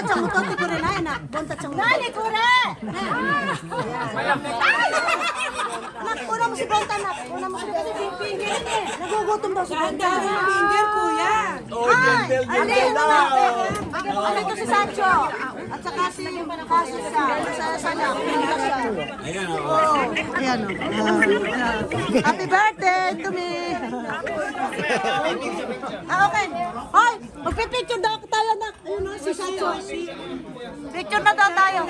Bonta chang to ti kure na na. Bonta chang. Nani kure. Nak una mo si Bonta nak. Una mo si finger ni. Nagugutom daw si Bonta. Finger, kuya. Oh, gentle, gentle daw. Ano to si Sancho? At saka si Casus sa lang. Ayan, Ayan o. Happy birthday to me. Okay. Hoy, magpipicture daw tayo na. Ayun o, si Sancho. Picture na daw tayo.